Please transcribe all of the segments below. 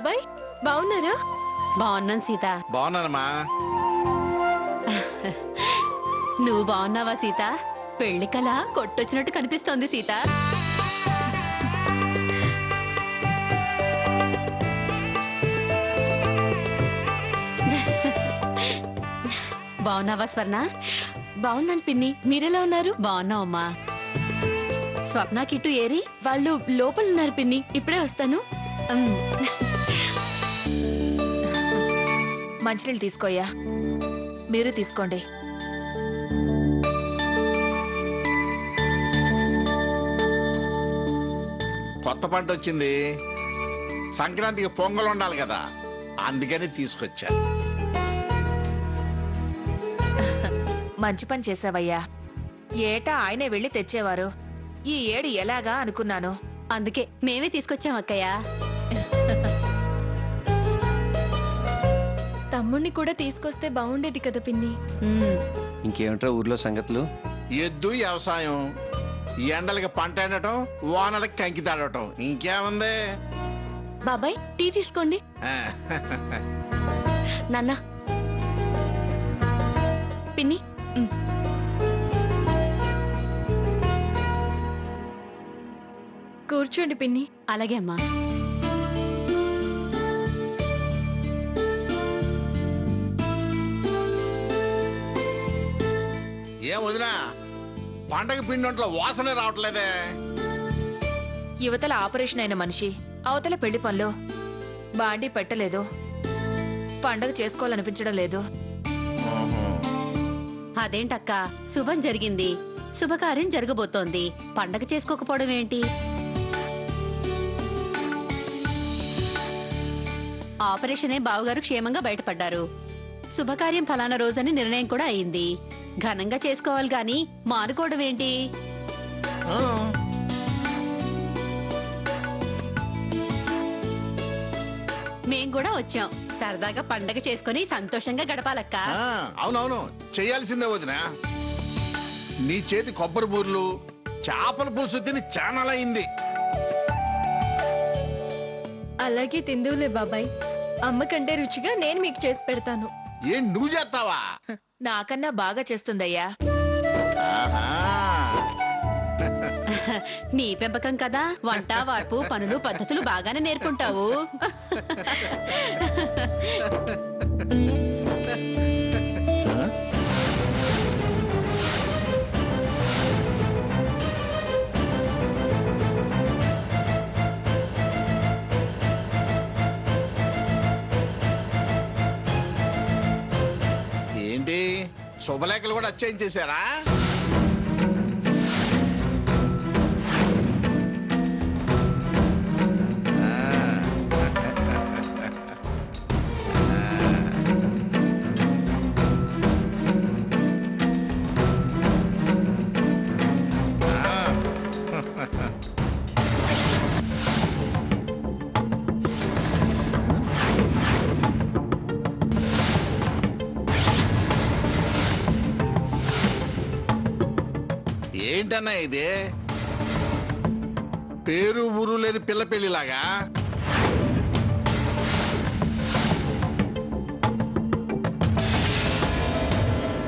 బాబాయ్ బాగున్నారా? బాగున్నాను సీత. బాగున్నానమ్మా. నువ్వు బాగున్నావా సీత? పెళ్లి కళ కొట్టొచ్చినట్టు కనిపిస్తోంది సీత. బాగున్నావా స్వర్ణ? బాగున్నాను పిన్ని, మీరెలా ఉన్నారు? బాగున్నావమ్మా. స్వప్న కిట్టు ఏరి? వాళ్ళు లోపల ఉన్నారు పిన్ని, ఇప్పుడే వస్తాను. మంచినీళ్ళు తీసుకోయ్యా. మీరు తీసుకోండి. కొత్త పంట వచ్చింది, సంక్రాంతికి పొంగల్ ఉండాలి కదా, అందుకని తీసుకొచ్చా. మంచి పని చేసావయ్యా. ఏటా ఆయనే వెళ్లి తెచ్చేవారు, ఈ ఏడు ఎలాగా అనుకున్నాను. అందుకే మేమే తీసుకొచ్చాం అక్కయ్య. తమ్ముణ్ణి కూడా తీసుకొస్తే బాగుండేది కదా పిన్ని. ఇంకేమిట్రా ఊర్లో సంగతులు? ఎద్దు వ్యవసాయం, ఎండలకి పంట ఎండటం, వానలకి కంకి తాడటం, ఇంకేముంది? బాబాయ్ టీ తీసుకోండి. నాన్న పిన్ని. కూర్చోండి పిన్ని. అలాగే అమ్మా. ఏం వదినా, పండగ పిండి వాసనే రావట్లేదే. యువతల ఆపరేషన్ అయిన మనిషి అవతల పెళ్లి పనులు బాండి పెట్టలేదు. పండగ చేసుకోవాలనిపించడం లేదు. అదేంటక్క, శుభం జరిగింది, శుభకార్యం జరగబోతోంది, పండగ చేసుకోకపోవడం ఏంటి? ఆపరేషనే బావగారు క్షేమంగా బయటపడ్డారు. శుభకార్యం ఫలానా రోజని నిర్ణయం కూడా అయింది. ఘనంగా చేసుకోవాలి గాని మానుకోవడం ఏంటి? మేం కూడా వచ్చాం, సరదాగా పండగ చేసుకుని సంతోషంగా గడపాలక్క. అవునవును, చెయ్యాల్సిందే వదినా. నీ చేతి కొబ్బరి బూర్లు, చేపల పులుసు తిని చానలైంది. అలాగే తిందులే బాబాయ్. అమ్మ కంటే రుచిగా నేను మీకు చేసి పెడతాను. ఏం నువ్వు చేస్తావా? నాకన్నా బాగా చేస్తుందయ్యా. ఆహా. నీ పెంపకం కదా, వంట వార్పు పనులు పద్ధతులు బాగానే నేర్పుంటావు. ఏంటి, శుభలేఖలు కూడా అచ్చయించేశారా? ఏంటన్నా ఇది, పేరు ఊరు లేని పిల్ల పెళ్లిలాగా?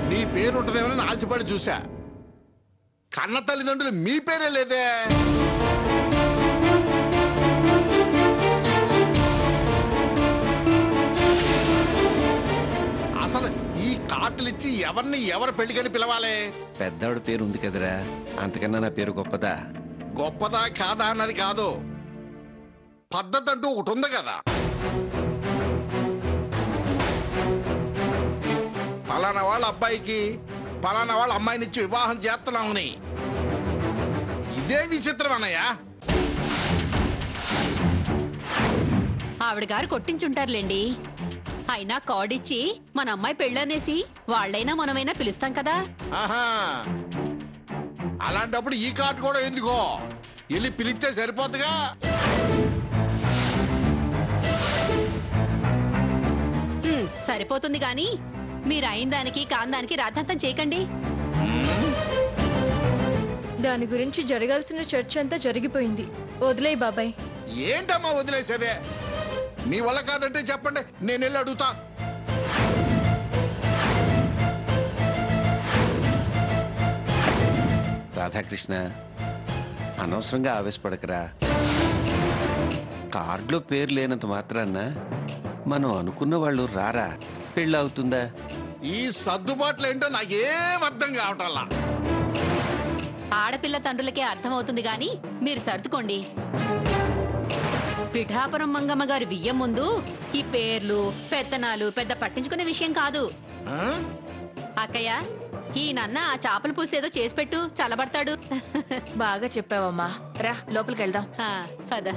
నీ పేరు ఉంటుందేమని ఆశపడి చూసా, కన్న తల్లిదండ్రులు మీ పేరే లేదే. అసలు ఈ కార్డులిచ్చి ఎవరిని ఎవరు పెళ్లికని పిలవాలి? పెద్దవాడి పేరు ఉంది కదరా, అంతకన్నా నా పేరు గొప్పదా? గొప్పదా కాదా అన్నది కాదు, పద్ధతి అంటూ ఒకటి ఉంది కదా. పలానా వాళ్ళ అబ్బాయికి పలానా వాళ్ళ అమ్మాయినిచ్చి వివాహం చేస్తున్నామని. ఇదే విచిత్రం అన్నయ్యా. ఆవిడ గారు కొట్టించుంటారులేండి. అయినా కార్డిచ్చి మన అమ్మాయి పెళ్ళనేసి వాళ్ళైనా మనమైనా పిలుస్తాం కదా. ఆహా, అలాంటప్పుడు ఈ కార్డు కూడా ఎందుకో, వెళ్ళి పిలిస్తే సరిపోతుగా. సరిపోతుంది గాని మీరు అయిన దానికి కాందానికి రాద్ధాంతం చేయకండి. దాని గురించి జరగాల్సిన చర్చ అంతా జరిగిపోయింది. వదిలేయ్ బాబాయ్. ఏంటమ్మా వదిలేసేదే? మీ వల్ల కాదంటే చెప్పండి, నేను వెళ్ళి అడుగుతా. రాధాకృష్ణ, అనవసరంగా ఆవేశపడకరా. కార్డులో పేరు లేనంత మాత్రాన్న మనం అనుకున్న వాళ్ళు రారా? పెళ్ళి అవుతుందా? ఈ సర్దుబాట్లు ఏంటో నాకేం అర్థం కావటల్లా. ఆడపిల్ల తండ్రులకే అర్థమవుతుంది గాని మీరు సర్దుకోండి. పిఠాపురం మంగమ్మ గారి వియ్యం ముందు ఈ పేర్లు పెత్తనాలు పెద్ద పట్టించుకునే విషయం కాదు. ఆ? అక్కయ్య, ఈ నన్న ఆ చేపల పులుసు ఏదో చేసి పెట్టు, చల్లబడతాడు. బాగా చెప్పావమ్మా. రా లోపలికి వెళ్దాం. ఆ, పద.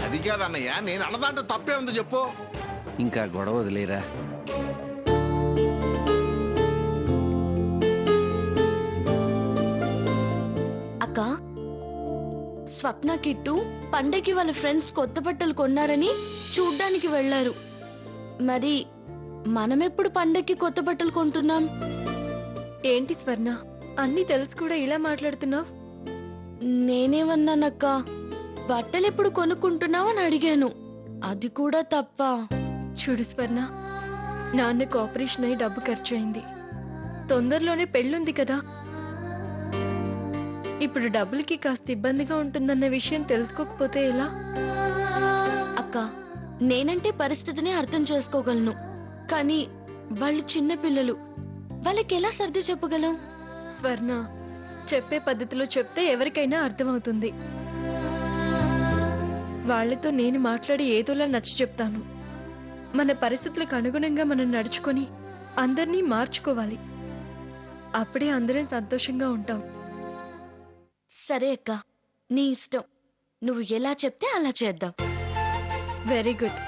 అది కాదన్నయ్య, నేను అన్నదాంట్లో తప్పే ఉంది చెప్పు. ఇంకా గొడవ వదిలేరా. అక్క, స్వప్న కిట్టు పండగకి వాళ్ళ ఫ్రెండ్స్ కొత్త బట్టలు కొన్నారని చూడ్డానికి వెళ్లారు. మరి మనమెప్పుడు పండగకి కొత్త బట్టలు కొంటున్నాం? ఏంటి స్వర్ణ, అన్ని తెలుసు కూడా ఇలా మాట్లాడుతున్నావు? నేనేమన్నానక్క, బట్టలు ఎప్పుడు కొనుక్కుంటున్నావు అని అడిగాను. అది కూడా తప్ప. చూడు స్వర్ణ, నాన్నకు ఆపరేషన్ అయి డబ్బు ఖర్చు అయింది. తొందరలోనే పెళ్ళుంది కదా. ఇప్పుడు డబ్బులకి కాస్త ఇబ్బందిగా ఉంటుందన్న విషయం తెలుసుకోకపోతే ఎలా? అక్క, నేనంటే పరిస్థితిని అర్థం చేసుకోగలను, కానీ వాళ్ళు చిన్న పిల్లలు, వాళ్ళకి ఎలా సర్ది చెప్పగలం? స్వర్ణ, చెప్పే పద్ధతిలో చెప్తే ఎవరికైనా అర్థమవుతుంది. వాళ్ళతో నేను మాట్లాడి ఏదోలా నచ్చ చెప్తాను. మన పరిస్థితులకు అనుగుణంగా మనం నడుచుకొని అందరినీ మార్చుకోవాలి. అప్పుడే అందరం సంతోషంగా ఉంటాం. సరే అక్క, నీ ఇష్టం. నువ్వు ఎలా చెప్తే అలా చేద్దాం. Very good.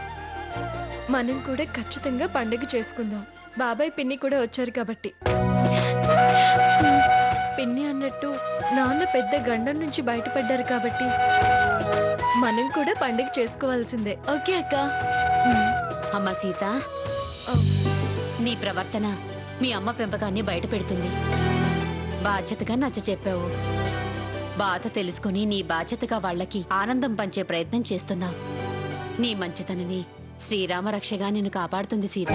మనం కూడా ఖచ్చితంగా పండుగ చేసుకుందాం. బాబాయ్ పిన్ని కూడా వచ్చారు కాబట్టి. పిన్ని అన్నట్టు నాన్న పెద్ద గండం నుంచి బయటపడ్డారు కాబట్టి మనం కూడా పండుగ చేసుకోవాల్సిందే. ఓకే అక్క. అమ్మ సీత, ఓ, నీ ప్రవర్తన మీ అమ్మ పెంపకాన్ని బయట పెడుతుంది. బాధ్యతగా నచ్చ చెప్పావు. బాధ తెలుసుకుని నీ బాధ్యతగా వాళ్ళకి ఆనందం పంచే ప్రయత్నం చేస్తున్నావు. నీ మంచితనమే శ్రీరామ రక్షగా నిన్ను కాపాడుతుంది సీత.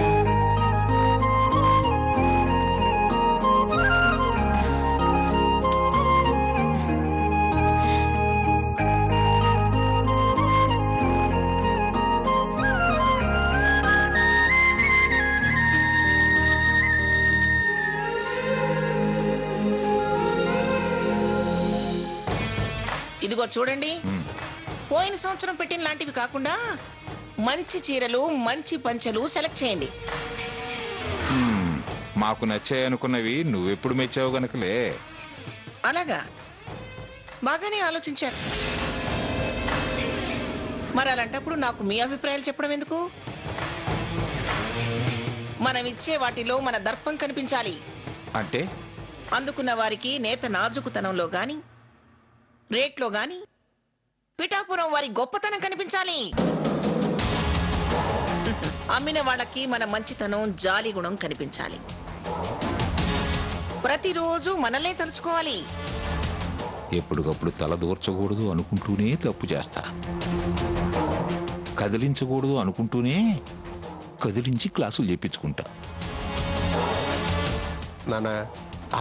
ఇదిగో చూడండి, పోయిన సంవత్సరం పెట్టిన లాంటివి కాకుండా మంచి చీరలు మంచి పంచెలు సెలెక్ట్ చేయండి. మాకు నచ్చాయనుకున్నవి నువ్వెప్పుడు మెచ్చావు గనకలే. అలాగా, బాగానే ఆలోచించారు. మరి అలాంటప్పుడు నాకు మీ అభిప్రాయాలు చెప్పడం ఎందుకు? మనం ఇచ్చే వాటిలో మన దర్పం కనిపించాలి. అంటే అందుకున్న వారికి నేత నాజుకుతనంలో గాని రేట్లో గాని పిఠాపురం వారి గొప్పతనం కనిపించాలి. అమ్మిన వాళ్ళకి మన మంచితనం జాలి గుణం కనిపించాలి. ప్రతిరోజు మనల్నే తలుచుకోవాలి. ఎప్పటికప్పుడు తల దూర్చకూడదు అనుకుంటూనే తప్పు చేస్తా, కదిలించకూడదు అనుకుంటూనే కదిలించి క్లాసులు చెప్పించుకుంటా. నానా,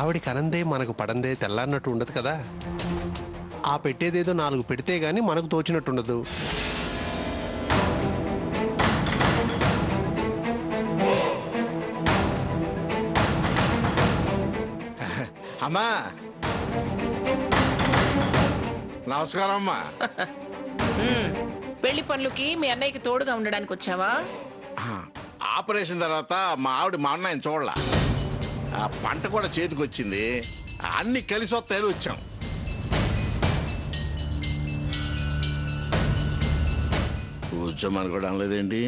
ఆవిడికి అనందే మనకు పడందే తెల్లన్నట్టు ఉండదు కదా. ఆ పెట్టేదేదో 4 పెడితే గాని మనకు తోచినట్టుండదు. అమ్మా, నమస్కారం అమ్మా. పెళ్లి పనులకి మీ అన్నయ్యకి తోడుగా ఉండడానికి వచ్చావా? ఆపరేషన్ తర్వాత మా ఆవిడ మా అన్నయ్యని చూడలా. ఆ పంట కూడా చేతికొచ్చింది. అన్ని కలిసి వస్తాయని వచ్చాం. కూర్చోమని కూడా అనలేదేంటి?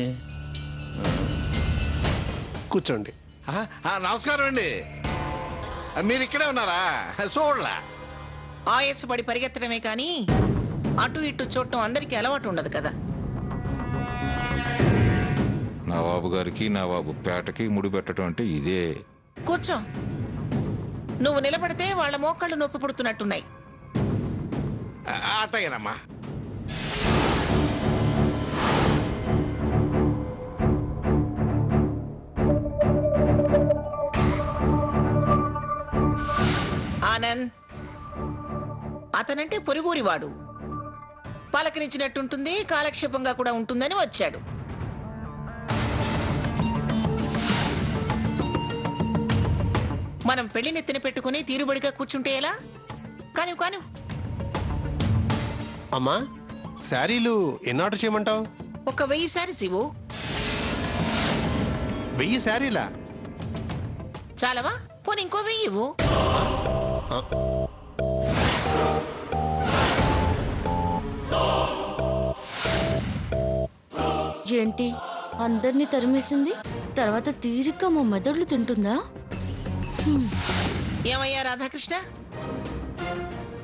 కూర్చోండి. నమస్కారం అండి. మీరు ఇక్కడే ఉన్నారా? చూడలా. ఆయాస పడి పరిగెత్తడమే కానీ అటు ఇటు చూడటం అందరికీ అలవాటు ఉండదు కదా. నవాబు గారికి నవాబు పేటకి ముడి పెట్టడం అంటే ఇదే. కూర్చో. నువ్వు నిలబడితే వాళ్ళ మోకాళ్ళు నొప్పి పుడుతున్నట్టున్నాయి. అట్టగేనమ్మా. ఆనంద్, అతనంటే పొరుగురివాడు, పలకరించినట్టుంటుంది, కాలక్షేపంగా కూడా ఉంటుందని వచ్చాడు. మనం పెళ్లి నెత్తిన పెట్టుకుని తీరుబడిగా కూర్చుంటే ఎలా? కాను కాను. అమ్మా శారీలు ఎన్ని ఆర్డర్ చేయమంటావు? ఒక 1000 శారీస్ ఇవ్వు. 1000 శారీలా? చాలవా? పోనీ ఇంకో 1000 ఇవ్వు. ఆ, ఏంటి అందరినీ తరిమేసింది, తర్వాత తీరిక మా మెదడులు తింటుందా? హ్మ్. ఏమయ్యా రాధాకృష్ణ,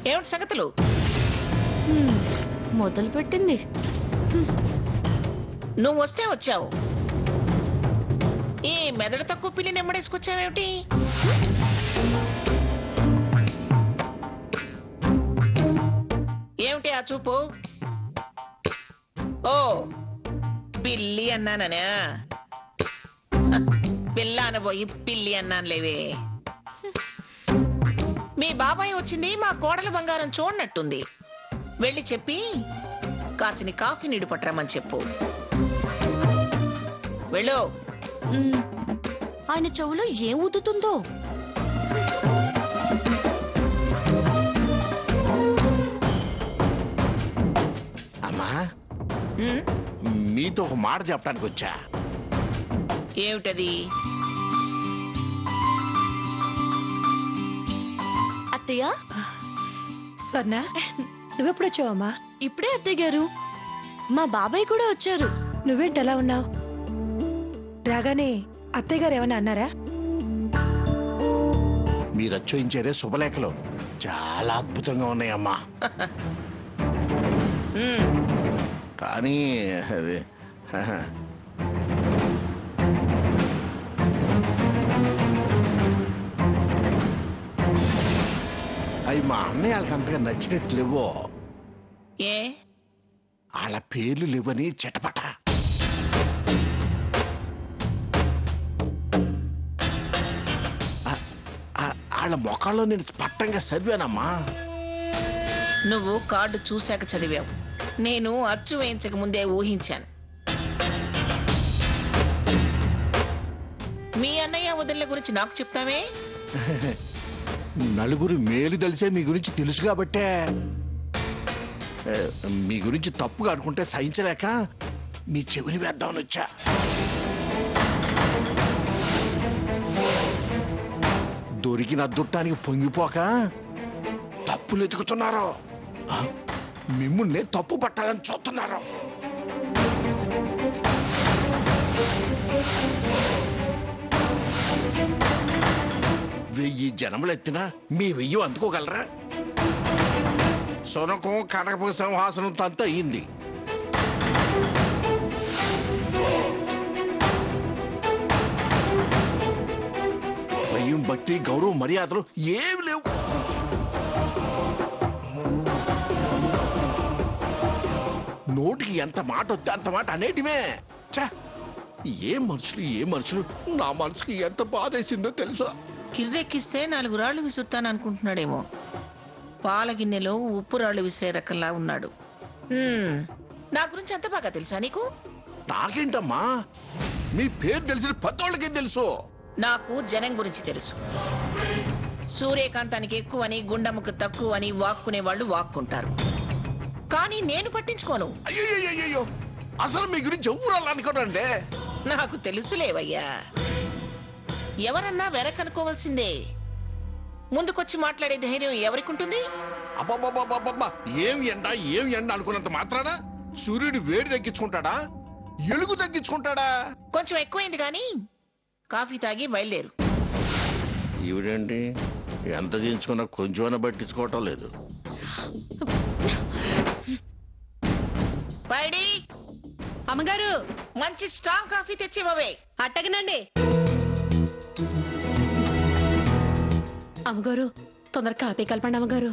ఏమిటి సంగతులు? హ్మ్. మొదలు పెట్టింది. నువ్వు వస్తే వచ్చావు, ఈ మెదడు తక్కువ పిల్లిని ఎమ్మడేసుకొచ్చావేమిటి? ఏమిటి ఆ చూపు? ఓ, పిల్లి అన్నాననే. పిల్ల అనబోయి పిల్లి అన్నానులేవే. మీ బాబాయ్ వచ్చింది మా కోడల బంగారం చూడనట్టుంది. వెళ్ళి చెప్పి కాసిని కాఫీ నీడు పట్టరమని చెప్పు. వెళ్ళు. హ్మ్. ఆయన చెవులో ఏం ఊదుతుందో. అమ్మా, ఉమ్, మీతో ఒక మాట చెప్పడానికి వచ్చా. ఏమిటది? అత్తయ్య, స్వర్ణ, నువ్వెప్పుడు వచ్చావమ్మా? ఇప్పుడే అత్తయ్య గారు. మా బాబాయ్ కూడా వచ్చారు. నువ్వేంటి ఎలా ఉన్నావు? రాగానే అత్తయ్య గారు ఏమన్నా అన్నారా? మీరు అచ్చోయించారే శుభలేఖలు చాలా అద్భుతంగా ఉన్నాయమ్మా. ఉమ్, కానీ అది అవి మా అన్నయ్య వాళ్ళకి అంతగా నచ్చినట్టు లేవో. ఏ? వాళ్ళ పేర్లు లేవని చెటపట. వాళ్ళ మొక్కల్లో నేను స్పష్టంగా చదివానమ్మా. నువ్వు కార్డు చూశాక చదివావు, నేను అచ్చు వేయించక ముందే ఊహించాను. మీ అన్నయ్య వదిన గురించి నాకు చెప్తావే? నలుగురు మేలు తెలిసే మీ గురించి తెలుసు కాబట్టే. మీ గురించి తప్పుగా అనుకుంటే సహించలేక మీ చెవిని వేద్దామని వచ్చా. దొరికిన అద్దుట్టానికి పొంగిపోక తప్పులు ఎతుకుతున్నారు. మిమ్మల్ని తప్పు పట్టాలని చూస్తున్నారు. వెయ్యి జనములు ఎత్తినా మీ 1000 అందుకోగలరా? సొనకం కనకపు సింహాసనం తంత అయింది. భయం, భక్తి, గౌరవం, మర్యాదలు ఏమి లేవు. నోటికి ఎంత మాట వస్తే అంత మాట అనేటివే. ఛ! ఏ మనుషులు నా మనసుకి ఎంత బాధేసిందో తెలుసా? కిర్రెక్కిస్తే 4 రాళ్లు విసురుతాననుకుంటున్నాడేమో. పాల గిన్నెలో ఉప్పు రాళ్లు విసిరే రకంలా ఉన్నాడు. నా గురించి అంత బాగా తెలుసా నీకు? నాకేంటమ్మా, మీ పేరు తెలిసిన పెద్దోళ్ళకేం తెలుసు? నాకు జనం గురించి తెలుసు. సూర్యకాంతానికి ఎక్కువని, గుండమ్మకు తక్కువని వాక్కునే వాళ్ళు వాక్కుంటారు. కానీ నేను పట్టించుకోను. అయ్యో, అసలు మీ గురించి ఎవరు అనుకోనండి. నాకు తెలుసులేవయ్యా. ఎవరన్నా వెనకనుకోవాల్సిందే. ముందుకొచ్చి మాట్లాడే ధైర్యం ఎవరికుంటుంది? అబ్బబ్బబ్బబ్బబ్బా, ఏం ఎండ అనుకున్నంత మాత్రాన సూర్యుడు వేడి తగ్గించుకుంటాడా, ఎలుగు తగ్గించుకుంటాడా? కొంచెం ఎక్కువైంది కానీ కాఫీ తాగి బయలుదేరు. ఈవిడేంటి ఎంత చేయించుకున్నా కొంచెం పట్టించుకోవటం లేదు. పైడి, అమ్మగారు, మంచి స్ట్రాంగ్ కాఫీ తెచ్చివ్వవే. అట్టగనండి. అమ్మగారు, తొందరగా కాపీ కలపండి అమ్మగారు.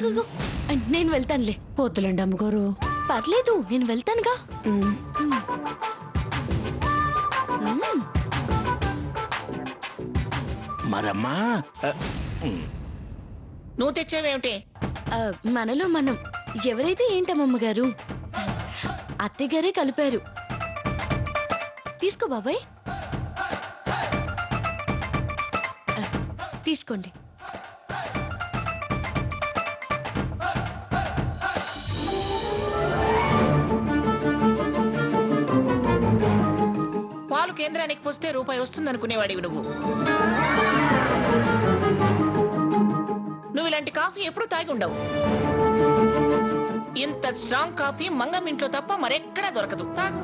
ఆగు. నేను వెళ్తానులే. పోతులండి అమ్మగారు. పర్లేదు, నేను వెళ్తానుగా. ఉమ్. మ్మ్. మరమ్మా నువ్వు తెచ్చావేమిటి? ఆ, మనలో మనం ఎవరైతే ఏంటమ్మమ్మ గారు, అత్తయ్య గారే కలిపారు. తీసుకో బాబాయ్. ఆ, తీసుకోండి. పాలు కేంద్రానికి పోస్తే రూపాయి వస్తుందనుకునేవాడివి నువ్వు. నువ్వు ఇలాంటి కాఫీ ఎప్పుడు తాగి ఉండవు. ఇంత స్ట్రాంగ్ కాఫీ మంగం ఇంట్లో తప్ప మరెక్కడా దొరకదు. తాగు.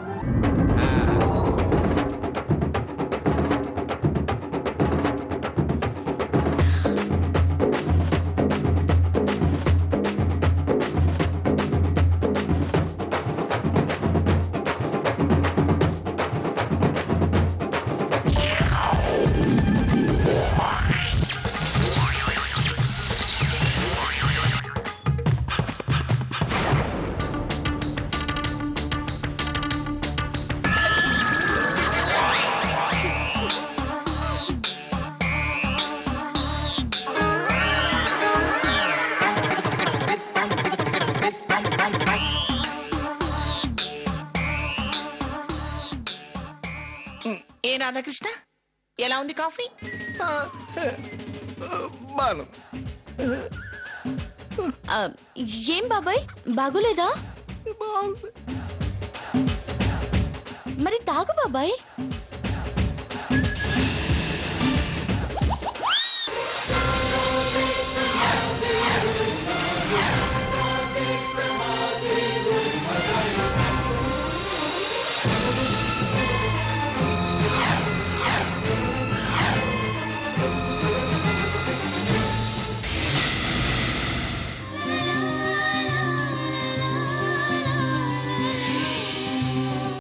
ఏ రాధాకృష్ణ, ఎలా ఉంది కాఫీ? బాను ఆ, ఏం బాబాయ్, బాగోలేదా? మరి తాగు బాబాయ్.